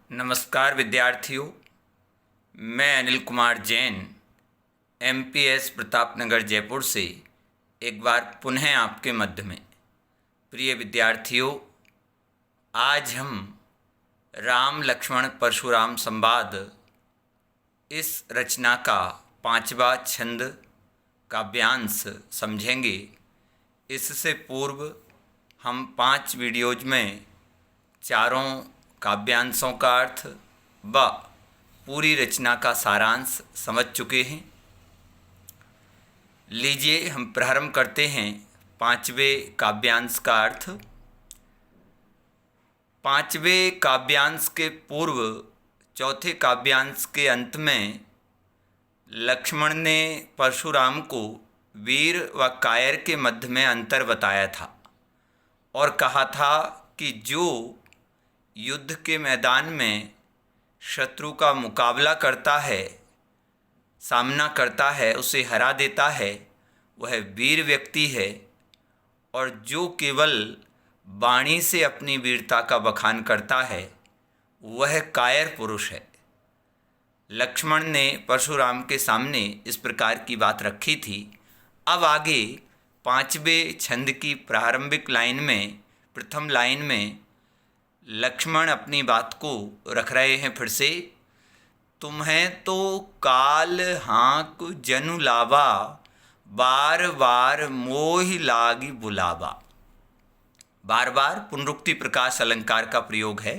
नमस्कार विद्यार्थियों, मैं अनिल कुमार जैन एमपीएस प्रतापनगर जयपुर से एक बार पुनः आपके मध्य में। प्रिय विद्यार्थियों, आज हम राम लक्ष्मण परशुराम संवाद इस रचना का 5वां छंद काव्यांश समझेंगे। इससे पूर्व हम 5 वीडियोज में चारों काव्यांशों का अर्थ व पूरी रचना का सारांश समझ चुके हैं। लीजिए हम प्रारंभ करते हैं 5वें काव्यांश का अर्थ। 5वें काव्यांश के पूर्व चौथे काव्यांश के अंत में लक्ष्मण ने परशुराम को वीर व कायर के मध्य में अंतर बताया था और कहा था कि जो युद्ध के मैदान में शत्रु का मुकाबला करता है, सामना करता है, उसे हरा देता है, वह वीर व्यक्ति है, और जो केवल वाणी से अपनी वीरता का बखान करता है वह कायर पुरुष है। लक्ष्मण ने परशुराम के सामने इस प्रकार की बात रखी थी। अब आगे 5वें छंद की प्रारंभिक लाइन में, प्रथम लाइन में लक्ष्मण अपनी बात को रख रहे हैं फिर से। तुम्हें तो काल हाँक जनु लावा, बार बार मोहि लागी बुलावा। बार बार पुनरुक्ति प्रकाश अलंकार का प्रयोग है।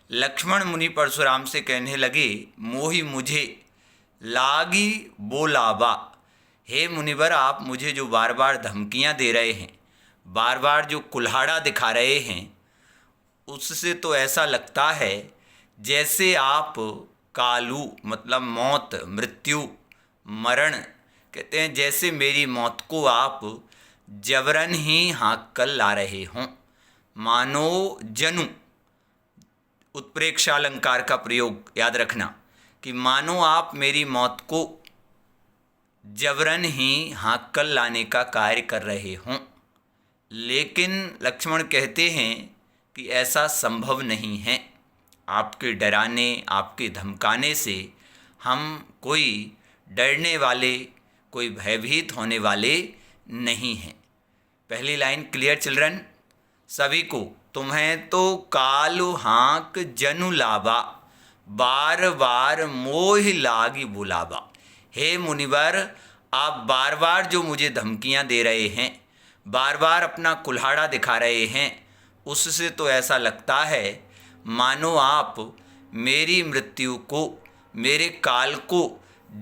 लक्ष्मण मुनि परशुराम से कहने लगे, मोहि मुझे, लागी बोलावा। हे मुनिवर, आप मुझे जो बार बार धमकियां दे रहे हैं, बार बार जो कुल्हाड़ा दिखा रहे हैं, उससे तो ऐसा लगता है जैसे आप कालू मतलब मौत, मृत्यु, मरण कहते हैं, जैसे मेरी मौत को आप जबरन ही हाँक कर ला रहे हों। मानो जनु, उत्प्रेक्षा अलंकार का प्रयोग याद रखना कि मानो आप मेरी मौत को जबरन ही हाँक कर लाने का कार्य कर रहे हों। लेकिन लक्ष्मण कहते हैं कि ऐसा संभव नहीं है। आपके डराने, आपके धमकाने से हम कोई डरने वाले, कोई भयभीत होने वाले नहीं हैं। पहली लाइन क्लियर चिल्ड्रन सभी को? तुम्हें तो कालु हाँक जनु लावा, बार बार मोहि लागी बुलावा। हे मुनिवर, आप बार बार जो मुझे धमकियां दे रहे हैं, बार बार अपना कुल्हाड़ा दिखा रहे हैं, उससे तो ऐसा लगता है मानो आप मेरी मृत्यु को, मेरे काल को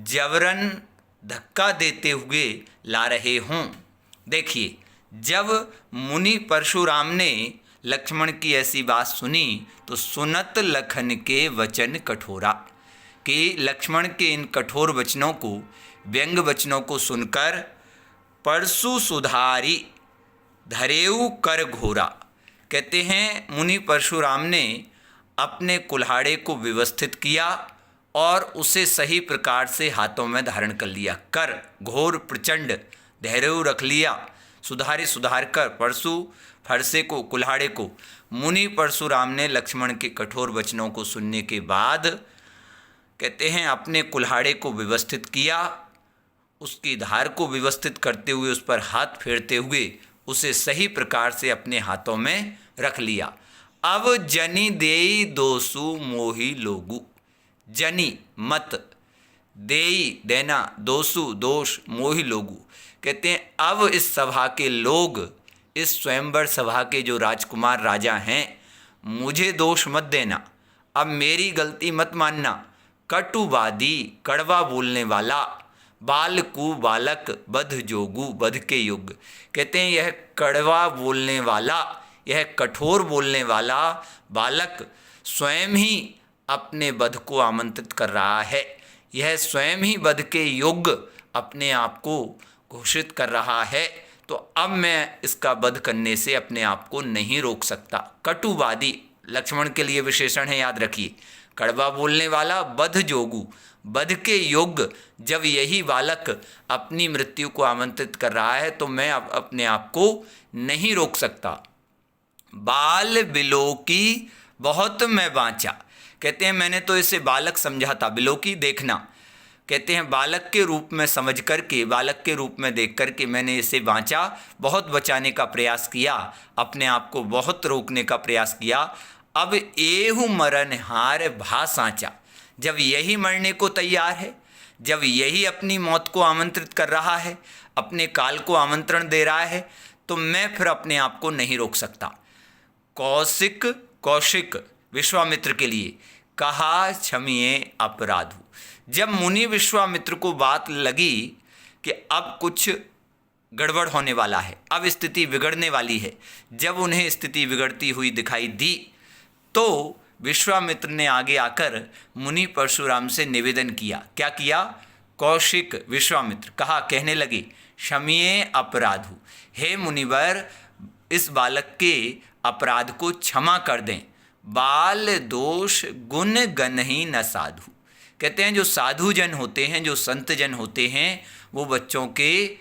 जबरन धक्का देते हुए ला रहे हों। देखिए, जब मुनि परशुराम ने लक्ष्मण की ऐसी बात सुनी तो सुनत लखन के वचन कठोरा, कि लक्ष्मण के इन कठोर वचनों को, व्यंग वचनों को सुनकर परशु सुधारी धरेऊ कर घोरा। कहते हैं मुनि परशुराम ने अपने कुल्हाड़े को व्यवस्थित किया और उसे सही प्रकार से हाथों में धारण कर लिया। कर घोर प्रचंड, धैर्य रख लिया, सुधारी सुधार कर, परशु फरसे को, कुल्हाड़े को। मुनि परशुराम ने लक्ष्मण के कठोर वचनों को सुनने के बाद कहते हैं अपने कुल्हाड़े को व्यवस्थित किया, उसकी धार को व्यवस्थित करते हुए, उस पर हाथ फेरते हुए उसे सही प्रकार से अपने हाथों में रख लिया। अब जनि देई दोसु मोहि लोगु। जनि मत, देई देना, दोसु दोष, मोहि लोगु। कहते हैं अब इस सभा के लोग, इस स्वयंवर सभा के जो राजकुमार राजा हैं, मुझे दोष मत देना, अब मेरी गलती मत मानना। कटुवादी, कड़वा बोलने वाला, बालकु बालक, बध जोगु, बध के युग। कहते हैं यह कड़वा बोलने वाला, यह कठोर बोलने वाला बालक स्वयं ही अपने वध को आमंत्रित कर रहा है। यह स्वयं ही वध के योग्य अपने आप को घोषित कर रहा है, तो अब मैं इसका वध करने से अपने आप को नहीं रोक सकता। कटुवादी लक्ष्मण के लिए विशेषण है, याद रखिए। कड़वा बोलने वाला, बध जोगु, बध के योग्य जब यही बालक अपनी मृत्यु को आमंत्रित कर रहा है तो मैं अपने आप को नहीं रोक सकता। बाल बिलो की बहुत मैं बाँचा। कहते हैं मैंने तो इसे बालक समझा था, बिलोकी देखना। कहते हैं बालक के रूप में समझ करके, बालक के रूप में देख करके मैंने इसे बाँचा, बहुत बचाने का प्रयास किया, अपने आप को बहुत रोकने का प्रयास किया। अब एहू मरण हार भा साँचा, जब यही मरने को तैयार है, जब यही अपनी मौत को आमंत्रित कर रहा है, अपने काल को आमंत्रण दे रहा है, तो मैं फिर अपने आप को नहीं रोक सकता। कौशिक विश्वामित्र के लिए कहा क्षमिए अपराधु। जब मुनि विश्वामित्र को बात लगी कि अब कुछ गड़बड़ होने वाला है, अब स्थिति बिगड़ने वाली है, जब उन्हें स्थिति बिगड़ती हुई दिखाई दी तो विश्वामित्र ने आगे आकर मुनि परशुराम से निवेदन किया। क्या किया? कौशिक विश्वामित्र कहा, कहने लगे क्षमिए अपराधु, हे मुनिवर इस बालक के अपराध को क्षमा कर दें। बाल दोष गुण गण ही न साधु। कहते हैं जो साधु जन होते हैं, जो संत जन होते हैं, वो बच्चों के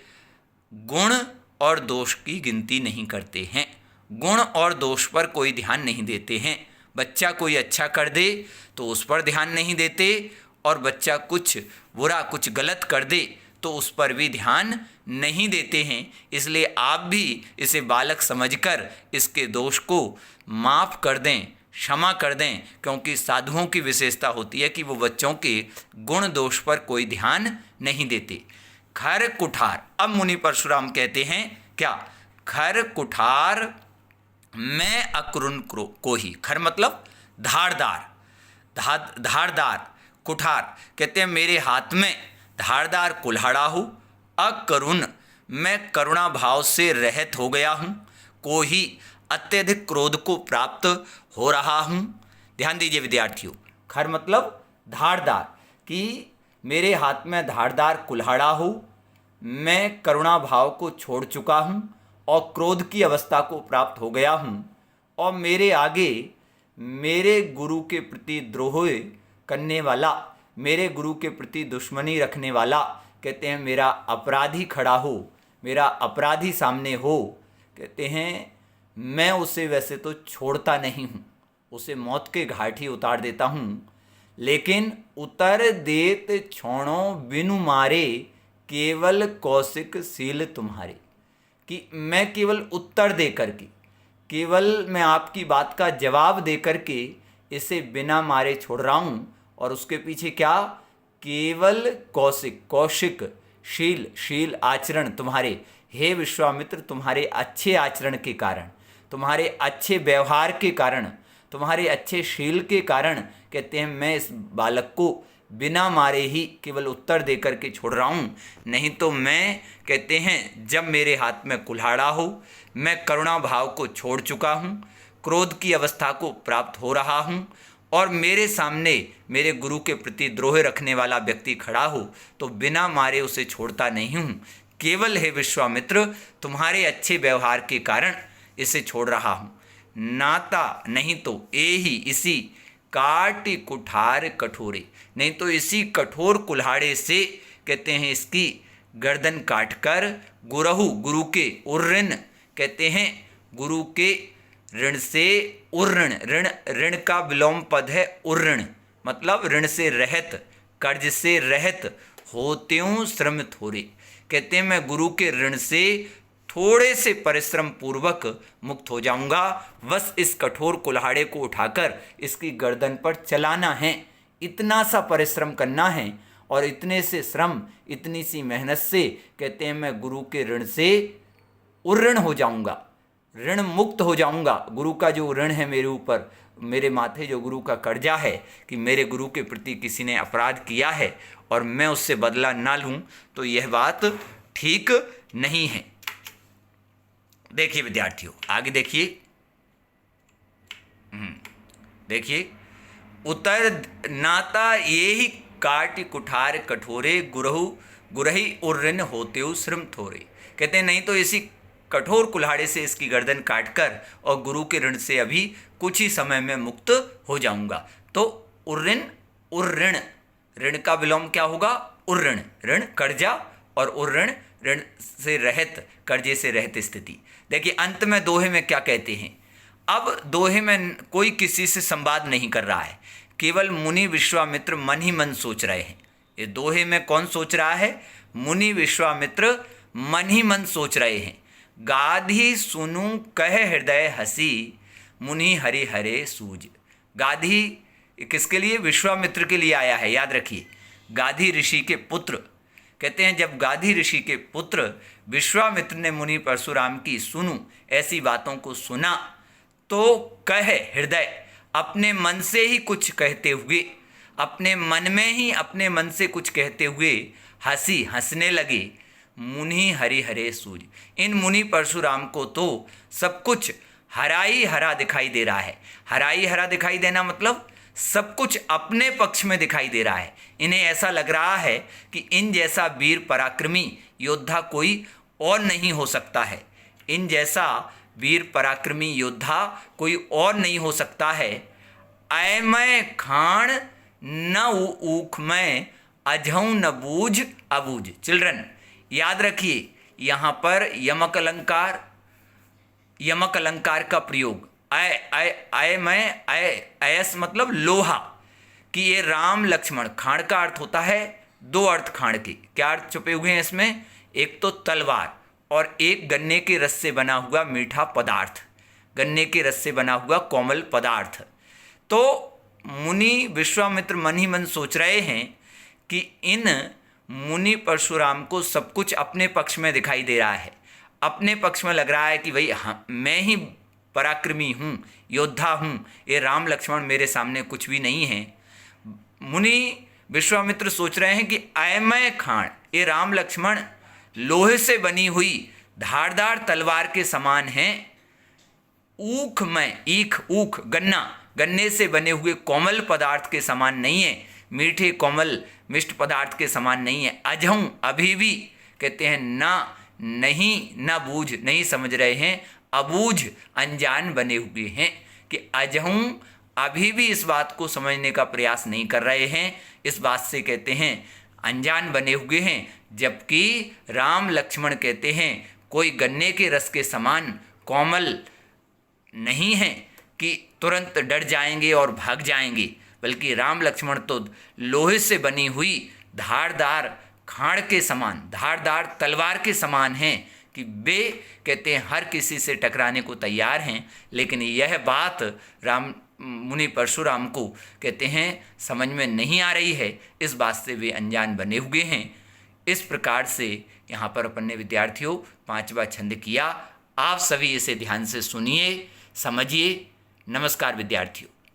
गुण और दोष की गिनती नहीं करते हैं, गुण और दोष पर कोई ध्यान नहीं देते हैं। बच्चा कोई अच्छा कर दे तो उस पर ध्यान नहीं देते, और बच्चा कुछ बुरा कुछ गलत कर दे तो उस पर भी ध्यान नहीं देते हैं। इसलिए आप भी इसे बालक समझकर इसके दोष को माफ़ कर दें, क्षमा कर दें, क्योंकि साधुओं की विशेषता होती है कि वो बच्चों के गुण दोष पर कोई ध्यान नहीं देते। खर कुठार, अब मुनि परशुराम कहते हैं क्या? खर कुठार मैं अक्रुन को ही। खर मतलब धारदार, धारदार। कुठार कहते हैं मेरे हाथ में धारदार कुल्हाड़ा हूँ। अकरुण मैं करुणा भाव से रहित हो गया हूँ। को ही अत्यधिक क्रोध को प्राप्त हो रहा हूँ। ध्यान दीजिए विद्यार्थियों, खर मतलब धारदार, कि मेरे हाथ में धारदार कुल्हाड़ा हो, मैं करुणा भाव को छोड़ चुका हूँ और क्रोध की अवस्था को प्राप्त हो गया हूँ, और मेरे आगे मेरे गुरु के प्रति द्रोह करने वाला, मेरे गुरु के प्रति दुश्मनी रखने वाला, कहते हैं मेरा अपराधी खड़ा हो, मेरा अपराधी सामने हो, कहते हैं मैं उसे वैसे तो छोड़ता नहीं हूँ, उसे मौत के घाट ही उतार देता हूँ, लेकिन उतर देत छोड़ो बिनु मारे केवल कौशिक सील तुम्हारे। कि मैं केवल उत्तर दे करके, केवल मैं आपकी बात का जवाब दे करके इसे बिना मारे छोड़ रहा हूँ, और उसके पीछे क्या? केवल कौशिक शील आचरण तुम्हारे, हे विश्वामित्र तुम्हारे अच्छे आचरण के कारण, तुम्हारे अच्छे व्यवहार के कारण, तुम्हारे अच्छे शील के कारण, कहते हैं मैं इस बालक को बिना मारे ही केवल उत्तर दे करके छोड़ रहा हूँ। नहीं तो मैं, कहते हैं जब मेरे हाथ में कुल्हाड़ा हो, मैं करुणा भाव को छोड़ चुका हूँ, क्रोध की अवस्था को प्राप्त हो रहा हूँ, और मेरे सामने मेरे गुरु के प्रति द्रोह रखने वाला व्यक्ति खड़ा हो तो बिना मारे उसे छोड़ता नहीं हूँ। केवल हे विश्वामित्र तुम्हारे अच्छे व्यवहार के कारण इसे छोड़ रहा हूँ। नाता नहीं तो ही इसी काटी कुठार कठोरे, नहीं तो इसी कठोर कुल्हाड़े से, कहते हैं इसकी गर्दन काटकर गुरु के उर्ऋण, कहते हैं गुरु के ऋण से उर्ऋण, ऋण का विलोम पद है उर्ऋण, मतलब ऋण से रहित, कर्ज से रहित होत्यूं श्रम थोड़े। कहते हैं मैं गुरु के ऋण से थोड़े से परिश्रम पूर्वक मुक्त हो जाऊंगा, बस इस कठोर कुल्हाड़े को उठाकर इसकी गर्दन पर चलाना है, इतना सा परिश्रम करना है, और इतने से श्रम, इतनी सी मेहनत से, कहते हैं मैं गुरु के ऋण से उर्ऋण हो जाऊंगा, ऋण मुक्त हो जाऊंगा। गुरु का जो ऋण है मेरे ऊपर, मेरे माथे जो गुरु का कर्जा है कि मेरे गुरु के प्रति किसी ने अपराध किया है और मैं उससे बदला ना लूं, तो यह बात ठीक नहीं है। देखिए विद्यार्थियों, आगे देखिए, देखिए उतर नाता ये ही काट कुठार कठोरे गुरही उर्ऋण होते श्रम थोरे। कहते हैं नहीं तो इसी कठोर कुल्हाड़े से इसकी गर्दन काटकर और गुरु के ऋण से अभी कुछ ही समय में मुक्त हो जाऊंगा। तो उर्ऋण, ऋण का विलोम क्या होगा? उर्ऋण, ऋण कर्जा, और उर्ऋण ऋण से रहित, कर्जे से रहित स्थिति। देखिए अंत में दोहे में क्या कहते हैं? अब दोहे में कोई किसी से संवाद नहीं कर रहा है, केवल मुनि विश्वामित्र मन ही मन सोच रहे हैं। ये दोहे में कौन सोच रहा है? मुनि विश्वामित्र मन ही मन सोच रहे हैं। गाधी सुनु कह हृदय हसी, मुनि हरि हरे सूझ। गाधी किसके लिए? विश्वामित्र के लिए आया है, याद रखिए। गाधी ऋषि के पुत्र। कहते हैं जब गाधी ऋषि के पुत्र विश्वामित्र ने मुनि परशुराम की सुनु ऐसी बातों को सुना तो कह हृदय, अपने मन से ही कुछ कहते हुए, अपने मन में ही अपने मन से कुछ कहते हुए हंसने लगे। मुनि हरि हरे सूझ। इन मुनि परशुराम को तो सब कुछ हरा ही हरा दिखाई दे रहा है। हरा ही हरा दिखाई देना मतलब सब कुछ अपने पक्ष में दिखाई दे रहा है। इन्हें ऐसा लग रहा है कि इन जैसा वीर पराक्रमी योद्धा कोई और नहीं हो सकता है। इन जैसा वीर पराक्रमी योद्धा कोई और नहीं हो सकता है। ऐ मैं खाण न ऊख मैं, अझऊँ न बूझ अबूझ। चिल्ड्रन याद रखिए, यहाँ पर यमक अलंकार का प्रयोग ऐ मैं, ऐस मतलब लोहा, कि ये राम लक्ष्मण। खाण का अर्थ होता है, दो अर्थ खाण के। क्या अर्थ छुपे हुए हैं इसमें? एक तो तलवार और एक गन्ने के रस से बना हुआ मीठा पदार्थ, गन्ने के रस से बना हुआ कोमल पदार्थ। तो मुनि विश्वामित्र मन ही मन सोच रहे हैं कि इन मुनि परशुराम को सब कुछ अपने पक्ष में दिखाई दे रहा है। अपने पक्ष में लग रहा है कि भाई मैं ही पराक्रमी हूँ, योद्धा हूँ, ये राम लक्ष्मण मेरे सामने कुछ भी नहीं है। मुनि विश्वामित्र सोच रहे हैं कि मैं खाण, ये राम लक्ष्मण लोहे से बनी हुई धारदार तलवार के समान हैं। ऊख में, ऊख गन्ना, गन्ने से बने हुए कोमल पदार्थ के समान नहीं है, मीठे कोमल मिष्ट पदार्थ के समान नहीं है। अझऊँ, अभी भी कहते हैं ना, नहीं, न बूझ, नहीं समझ रहे हैं, अबूझ, अनजान बने हुए हैं। कि अझऊँ, अभी भी इस बात को समझने का प्रयास नहीं कर रहे हैं, इस बात से कहते हैं अनजान बने हुए हैं। जबकि राम लक्ष्मण कहते हैं कोई गन्ने के रस के समान कोमल नहीं है कि तुरंत डर जाएंगे और भाग जाएंगे, बल्कि राम लक्ष्मण तो लोहे से बनी हुई धारदार खाड़ के समान, धारदार तलवार के समान हैं कि वे कहते हैं हर किसी से टकराने को तैयार हैं। लेकिन यह बात राम मुनि परशुराम को कहते हैं समझ में नहीं आ रही है, इस बात से वे अनजान बने हुए हैं। इस प्रकार से यहाँ पर अपन ने विद्यार्थियों 5वां छंद किया। आप सभी इसे ध्यान से सुनिए, समझिए। नमस्कार विद्यार्थियों।